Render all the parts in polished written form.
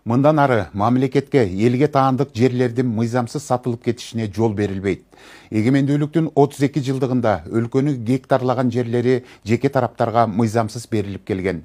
Мындан ары мамлекетке элге таандык жерлердин мыйзамсыз сатылып кетишине жол берилбейт. Эгемендүүлүктүн 32 жылдыгында өлкөнү гектарлаган жерлери жеке тараптарга мыйзамсыз берилип келген.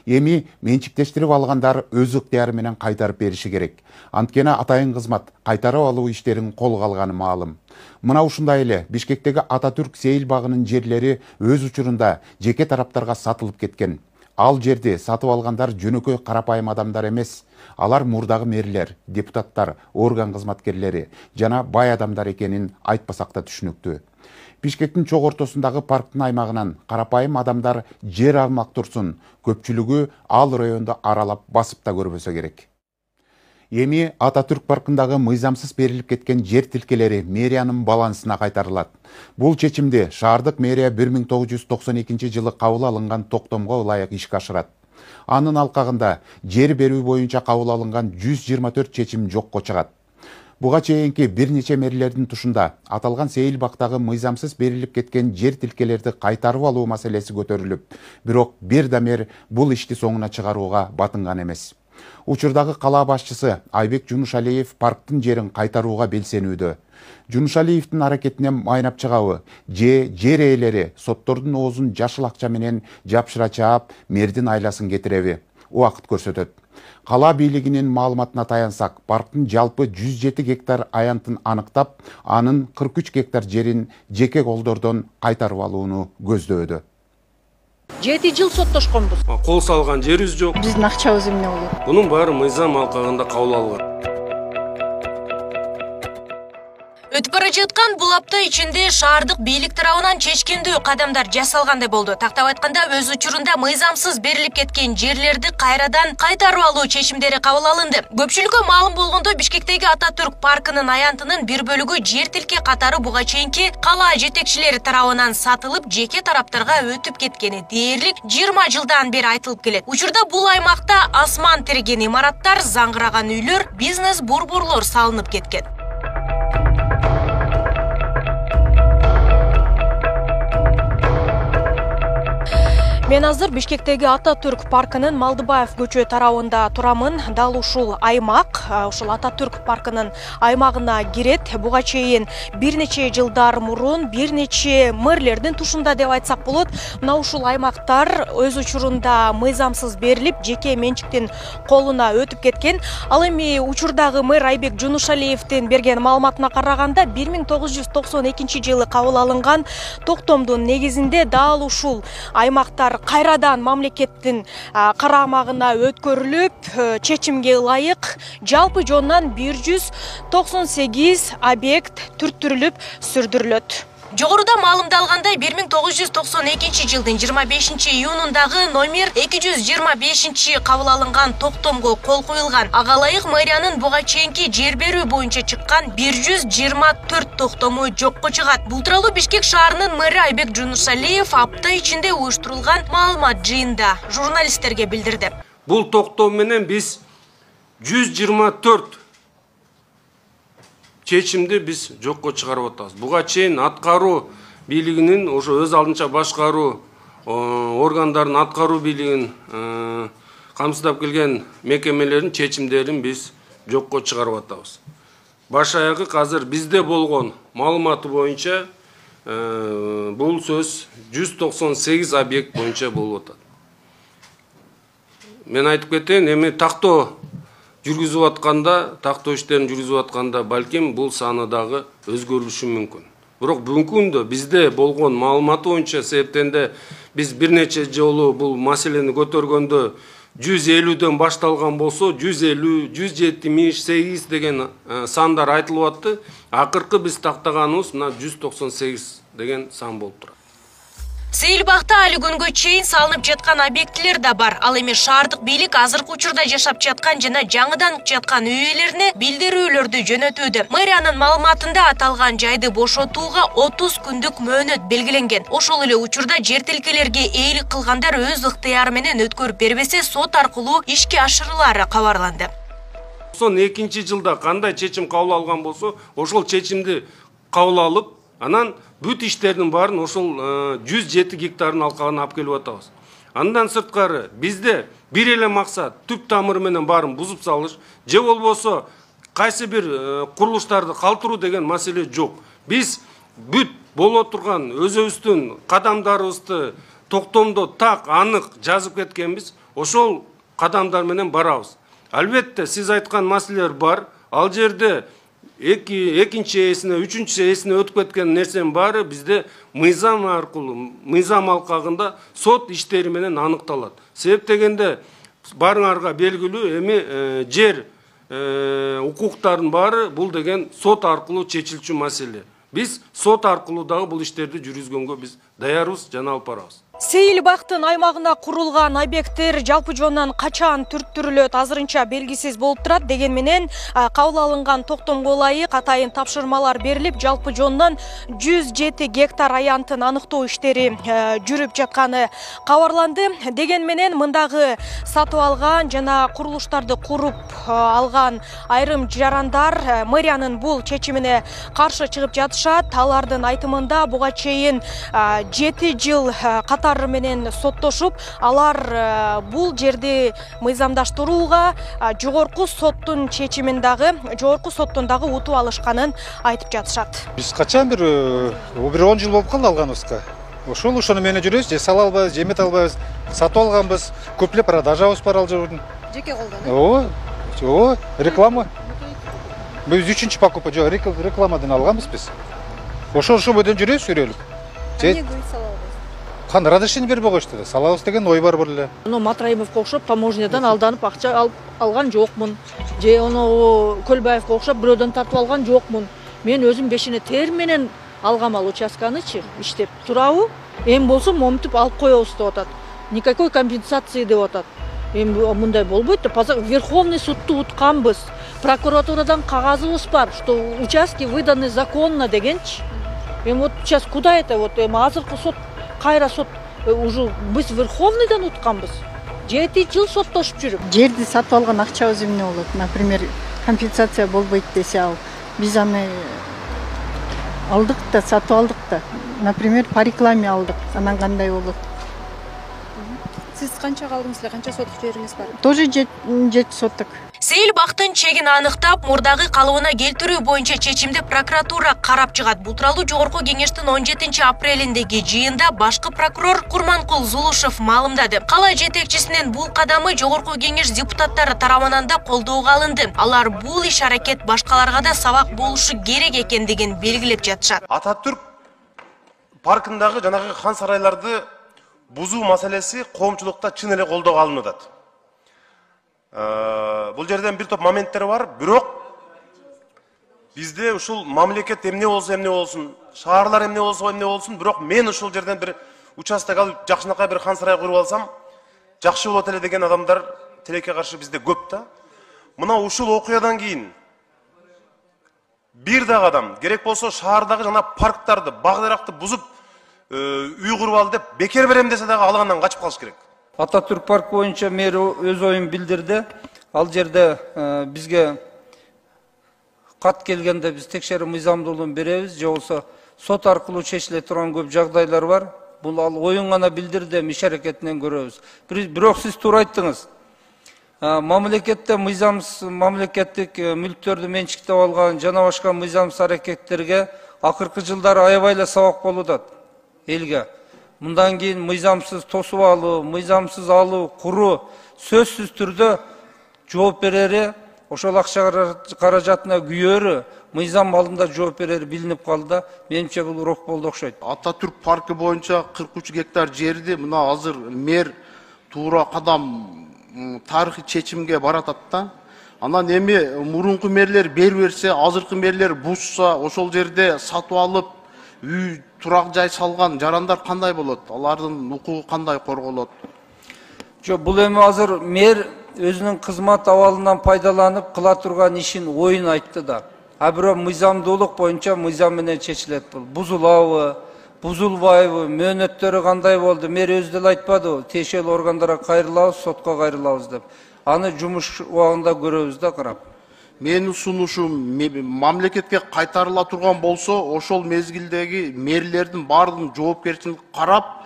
Эми менчиктештирип алгандар өз ыктыяры менен кайтарып бериши керек. Анткени атайын кызмат кайтарып алуу иштерин колго алганы маалым. Мына ушундай эле Бишкектеги Ататүрк сейил багынын жерлери өз учурунда жеке тараптарга сатылып кеткен. Ал жерди сатып алгандар жөнөкөй карапайым адамдар эмес. Алар мурдагы мэрлер, депутаттар, орган кызматкерлери жана бай адамдар экенин айтпасак да түшүнүктүү. Бишкектин чок ортосундагы парктын аймагынан карапайым адамдар жер алмак турсун, көпчүлүгү ал районду аралап басып да көрбөсө керек. Эми Ататүрк паркындагы мыйзамсыз берилип кеткен жер тилкелери мэриянын балансына кайтарылат. Бул чечимди шаардык мэрия 1992 жылы кабыл алынган токтомго ылайык ишке ашырат. Анын алкагында жер берүү боюнча кабыл алынган 124 чечим жокко чыгат. Буга чейинки бир нече мэрлердин тушунда аталган сейил бактагы мыйзамсыз берилип кеткен жер тилкелерди кайтарып алуу маселеси көтөрүлүп, бирок бир да мэр бул ишти соңуна чыгарууга батынган эмес. Учурдагы кала башчысы Айбек Жунушалиев парктын жерин кайтарууга белсенүүдө. Жунушалиевдин аракетине майнап чыгабы же жер ээлери соттордун оозун жашыл акча менен жапшыра чаап мэрдин айласын кетиреби? Убакыт көрсөтөт. Кала бийлигинин маалыматына таянсак, парктын жалпы 107 гектар аянтын аныктап, анын 43 гектар жерин жеке колдордон кайтарып алууну көздөдө. 7 жыл соттошконбуз. Кол салган жерибиз жок. Биздин акчабыз эмне болот? Бунун баары мыйзам алкагында кабыл алынган. Өтүп бара жаткан бул апта ичинде шаардык бийлик тарабынан чечкиндүү кадамдар жасалгандай болду. Тактап айтканда, өз учурунда мыйзамсыз берилип кеткен жерлерди кайрадан кайтарып алуу чечимдери кабыл алынды. Көпчүлүккө маалым болгондой, Бишкектеги Ататүрк паркынын аянтынын бир бөлүгү жер тилке катары буга чейинки кала жетекчилери тарабынан сатылып, жеке тараптарга өтүп кеткени дээрлик 20 жылдан бери айтылып келет. Учурда бул аймакта асман тиреген имараттар, заңгыраган үйлөр, бизнес борборлор салынып кеткен. Мен азыр Бишкектеги Ататүрк паркынын Малдыбаев көчө тарабында турамын. Дал ушул аймак, ушул Ататүрк паркынын аймагына кирет. Буга чейин бир нече жылдар мурун бир нече мэрлердин тушунда деп айтсак болот. Мына ушул аймактар өз учурунда мыйзамсыз берилип, жеке менчиктин колуна өтүп кеткен. Ал эми учурдагы мэр Айбек Жунушалиевдин берген маалыматына караганда 1992 жылы кабыл алынган токтомдун негизинде дал ушул аймактар кайрадан мамлекеттин карамагына өткөрүлүп, чечимге ылайык жалпы жонунан 198 объект түрттүрүлүп сүрдүрүлөт. Жогоруда маалымдалгандай 1992 жылдын 25 июнундагы номер 225 кабыл алынган токтомго кол коюлган. Ага ылайык мэриянын буга чейинки жер берүү боюнча чыккан 124 токтому жокко чыгат. Бул тууралуу Бишкек шаарынын мэри Айбек Жунушалиев апта ичинде уюштурулган маалымат жыйында журналисттерге билдирди. Бул токтом менен биз 124 чечимди биз жокко чыгарып атабыз. Буга чейин аткаруу бийлигинин, ошо өз алдынча башкаруу органдардын аткаруу бийлигин камсыздап келген мекемелердин чечимдерин биз жокко чыгарып атабыз. Баш аягы азыр бизде болгон маалыматы боюнча бул сөз 198 объект боюнча болуп атат. Мен айтып кетейин, эми тактоо жүргүзүп атканда, тактоо иштерин жүргүзүп атканда балким бул саны дагы өзгөрүлүшү мүмкүн. Бирок бүгүнкү күндө бизде болгон маалыматы боюнча, себептен да биз бир нече жолу бул маселени көтөргөндө 150дөн башталган болсо, 150, 178 деген сандар айтылып атты. Акыркы биз тактаганыбыз мына 198 деген сан болуп турат. Сейилбакта али күнгө чейин салынып жаткан объектилер да бар. Ал эми шаардык бийлик азыркы учурда жашап жаткан жана жаңыдан жаткан үй ээлерине билдирүүлөрдү жөнөтүүдө. Мэриянын маалыматында аталган жайды бошотууга 30 күндүк мөөнөт белгиленген. Ошол эле учурда жер тилкелерге ээлик кылгандар өз ыктыяры менен өткөрүп бербесе, сот аркылуу ишке ашырылары кабарланды. 92 жылда кандай чечим кабыл алган болсо, ошол чечимди кабыл алып, анан бүт иштердин баарын ошол 107 гектардын алкагына алып келип атабыз. Андан сырткары бизде бир эле максат түп тамыры менен баарын бузуп салыш же болбосо кайсы бир курулуштарды калтыруу деген маселе жок. Биз бүт боло турган өзүбүздүн кадамдарыбызды токтомдо так анык жазып кеткенбиз. Ошол кадамдар менен барабыз. Албетте сиз айткан маселелер бар. Ал жерде экинчи ээсине, үчүнчү ээсине өтүп кеткен нерсенин баары бизде мыйзам аркылуу, мыйзам алкагында сот иштери менен аныкталат. Себеп дегенде баарыңарга белгилүү, эми жер укуктардын баары бул деген сот аркылуу чечилчү маселе. Биз сот аркылуу дагы бул иштерди жүргүзгөнгө биз даярбыз, жана алып барабыз. Сейил бактын аймагына курулган объекттер жалпы жонунан качан түрттүрүлөт азырынча белгисиз болуп турат. Деген менен кабыл алынган токтомго ылайык атайын тапшырмалар берилип, жалпы жонунан 107 гектар аянтын аныктоо иштери жүрүп жатканы кабарланды. Деген менен мындагы сатып алган жана курулуштарды куруп алган айрым жарандар мэриянын бул чечимине каршы чыгып жатышат. Алардын айтымында буга чейин 7 жыл катар менен соттошуп, алар бул жерди мыйзамдаштырууга жогорку соттун чечимин дагы, жогорку соттон дагы утуп алышканын айтып жатышат. Биз качан бир 10 жыл болуп калды алганыбызга. Ошону менен жүрөбүз, же сала албайбыз, же эмете албайбыз. Сатып алганбыз, көплөп продажабыз бар ал жердин. Жеке колдон. Ооба, реклама. Биз 3-чү покупка, жок, рекламадан алганбыз биз. Ошо менен жүрөбүз, жүрөлүк. Эмне гүл сала албайсыз? Кандай разрешение бербей коюшту да, салабыз деген ой бар эле. Матраимовго окшоп таможнядан алданып акча алган жокмун. Же Көлбаевге окшоп бирөөдөн тартып алган жокмун. Мен өзүм бешине тер менен алгам ал участканычы, иштеп турабы? Эми болсо момтуп алып коебуз деп атат. Никакой компенсации деп атат. Эми мындай болбойт да, Верховный судту утканбыз. Прокуратурадан кагазыбыз бар, что участки выданы законно дегенчи. Эми вот сейчас куда это? Вот азыркы сот кайра сот уже биз Верховныйдан утканбыз. 7 жыл соттошуп жүрүп. Жерди сатып алган акчабыз эмне болот? Например, компенсация болбойт десе ал. Биз аны алдык да, сатып алдык да. Например, по рекламе алдык. Анан кандай болот? Сиз канча калдыңыз эле, канча сотук жериңиз бар? Тоже 7 соток. Сейил бактын чегин аныктап, мурдагы калыбына келтирүү боюнча чечимди прокуратура карап чыгат. Бул тууралуу Жогорку кеңештин 17 апрелиндеги жыйында башкы прокурор Курманкул Зулушев маалымдады. Кала жетекчисинин бул кадамы Жогорку кеңеш депутаттары тарабынан да колдоого алынды. Алар бул иш-аракет башкаларга да сабак болушу керек экендигин белгилеп жатышат. Ататүрк паркындагы жанагы хан сарайларды бузуу маселеси коомчулукта чын эле колдоого алынып атат. Бул жерден бир топ моменттер бар, бирок бизде ушул мамлекет эмне болсун, шаарлар эмне болсун, бирок мен ушул жерден бир участок алып, жакшынакай бир хан сарай куруп алсам, жакшы болот эле деген адамдар тилекке каршы бизде көп да. Мына ушул окуядан кийин бир дагы адам керек болсо шаардагы жана парктарды, бак-даракты бузуп, үй куруп ал деп бекер берем десе дагы алгандан качып калыш керек. Ататүрк парк боюнча мэр өз оюн билдирди. Ал жерде бизге кат келгенде биз текшерүү мыйзамдуулугун беребиз, же болсо сот аркылуу чечиле турган көп жагдайлар бар. Бул ал оюн гана билдирди, иш аракетинен көрөбүз. Бирок сиз туура айттыңыз. Мамлекетте мамлекеттик мүлктөрдү менчиктеп алган жана башка мыйзамсыз аракеттерге акыркы жылдары аябай эле сабак болуп атат элге. Мындан кийин мыйзамсыз тосуп алуу, мыйзамсыз алуу, куруу сөзсүз түрдө жооп берери, ошол акча каражатына күйөрү, мыйзам алдында жооп берери билинип калды да, менимче бул урок болду окшойт. Ататүрк паркы боюнча 43 гектар жерди мына азыр мэр туура кадам тарыхый чечимге баратат да. Анан эми мурунку мэрлер берсе, азыркы мэрлер бузса, ошол жерде сатып алып, үй турак жай салган жарандар кандай болот? Алардын укугу кандай корголот? Жок, бул эми азыр мэр өзүнүн кызмат абалынан пайдаланып кыла турган ишин оюн айтты да. А бирок мыйзамдуулук боюнча мыйзам менен чечилет бул. Бузулабы, бузулбайбы, мөөнөттөрү кандай болду? Мэр өзү деле айтпадыбы? Тиешелүү органдарга кайрылабыз, сотко кайрылабыз деп. Аны жумуш убагында көрөбүз да карап. Менин сунушум мамлекетке кайтарыла турган болсо, ошол мезгилдеги мэрлердин баардыгын жоопкерчилик карап,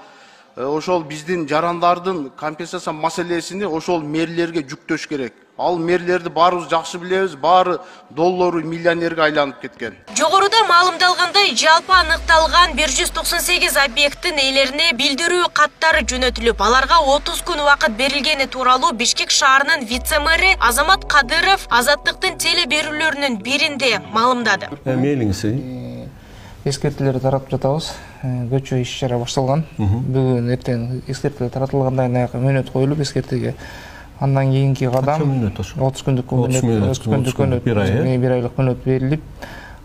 ошол биздин жарандардын компенсация маселесини ошол мэрлерге жүктөш керек. Ал мэрлерди баарыбыз жакшы билебиз, баары доллару миллионерге айланып кеткен. Жогоруда маалымдалгандай, жалпы аныкталган 198 объекттин ээлерине билдирүү каттары жөнөтүлүп, аларга 30 күн убакыт берилгени тууралуу Бишкек шаарынын вице-мэри Азамат Кадыров Азаттыктын теле берүүлөрүнүн биринде маалымдады. Эскертүүлөрдү таратып жатабыз. Көчүү иш-чара башталган. Бүгүн эртең эскертүүлөр таратылгандан кийин мөөнөт коюлуп эскертүүгө. Андан кийинки кадам 30 күндүк мөөнөт, бир айлык мөөнөт берилип,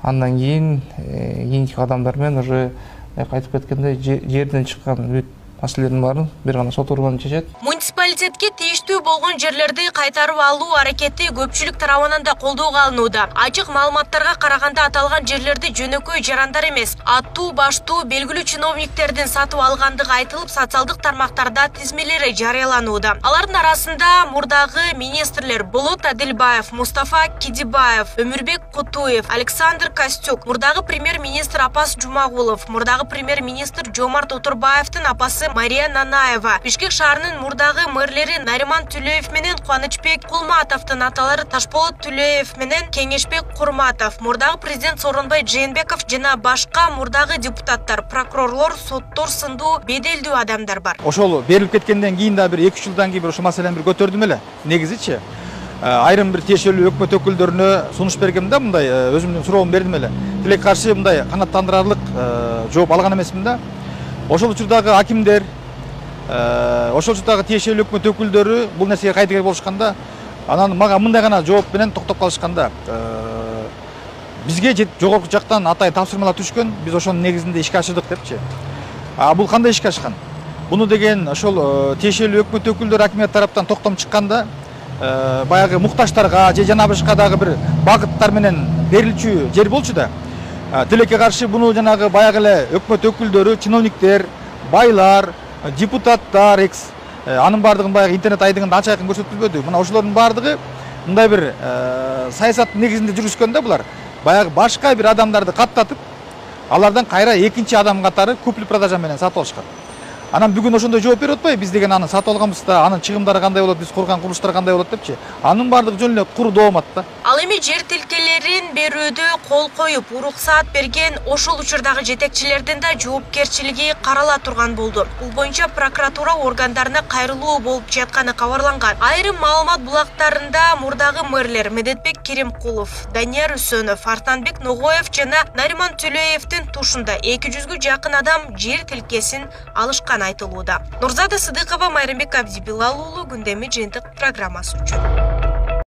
андан кийинки кадамдар менен уже кайтып кеткенде жерден чыккан бүт маселелердин баарын бир гана сот органы чечет. Муниципалитетке тийиштүү болгон жерлерди кайтарып алуу аракети көпчүлүк тарабынан да колдоого алынууда. Ачык маалыматтарга караганда аталган жерлерди жөнөкөй жарандар эмес, аттуу баштуу белгилүү чиновниктердин сатып алгандыгы айтылып, социалдык тармактарда тизмелери жарыяланууда. Алардын арасында мурдагы министрлер Болот Адилбаев, Мустафа Кидибаев, Өмүрбек Кутуев, Александр Костюк, мурдагы премьер-министр Апас Жумагулов, мурдагы премьер-министр Жомарт Отурбаевдин апасы Мария Нанаева, Бишкек шаарынын мурдагы мэрлери Нариман Түлөев менен Кубанычбек Кулматовдун аталары Ташполот Түлөев менен Кеңешбек Курматов, мурдагы президент Сооронбай Жээнбеков жана башка мурдагы депутаттар, прокурорлор, соттор сындуу беделдүү адамдар бар. Ошол берилип кеткенден кийин да бир 2 жылдан кийин ошол маселени бир көтөрдүм эле. Негизичи айрым бир тиешелүү өкмөт өкүлдөрүнө сунуш бергем да, мындай өзүмдүн суроомду бердим эле. Тилекке каршы мындай канааттандырарлык жооп алган эмесмин да. Ошол учурдагы акимдер, ошол учурдагы тиешелүү өкмөт өкүлдөрү бул нерсеге кайдыгер болушканда, анан мага мындай гана жооп менен токтоп калышканда, бизге жогорку жактан атайын тапшырмалар түшкөн, биз ошонун негизинде ишке ашырдык депчи. Бул кандай ишке ашкан? Буну деген ошол тиешелүү өкмөт өкүлдөрү акимият тараптан токтом чыкканда, баягы муктаждарга же жана башка дагы бир багыттар менен берилчү жер болчу да. Тилекке каршы буну жанагы баягы эле өкмөт өкүлдөрү, чиновниктер, байлар, депутаттар, анын бардыгын баягы интернет айдыңында анча айкын көрсөтүлбөдү. Мына ошолордун бардыгы мындай бир саясат негизинде жүргүзгөндө булар баягы башка бир адамдарды каттатып, алардан кайра экинчи адам катары купли-продажа менен сатып алышкан. Анан бүгүн ошондой жооп берип атпайбы? Биз деген аны сатып алганбыз да, анын чыгымдары кандай болот, биз курган курулуштар кандай болот депчи. Анын бардыгы жөн эле куру доомат да. Ал эми жер тилкелерин берүүдө кол коюп, уруксаат берген ошол учурдагы жетекчилердин да жоопкерчилиги карала турган болду. Бул боюнча прокуратура органдарына кайрылуу болуп жатканы кабарланган. Айрым маалымат булактарында мурдагы мэрлер Медетбек Керимкулов, Данияр Үсөнов, Артанбек Ногоев жана Нариман Түлөевдин тушунда 200-гө жакын адам жер тилкесин алышкан айтылууда. Нурзада Сыдыкова, Майрамбек Абдибилал уулу, Күндөмү жыйынтык программасы үчүн.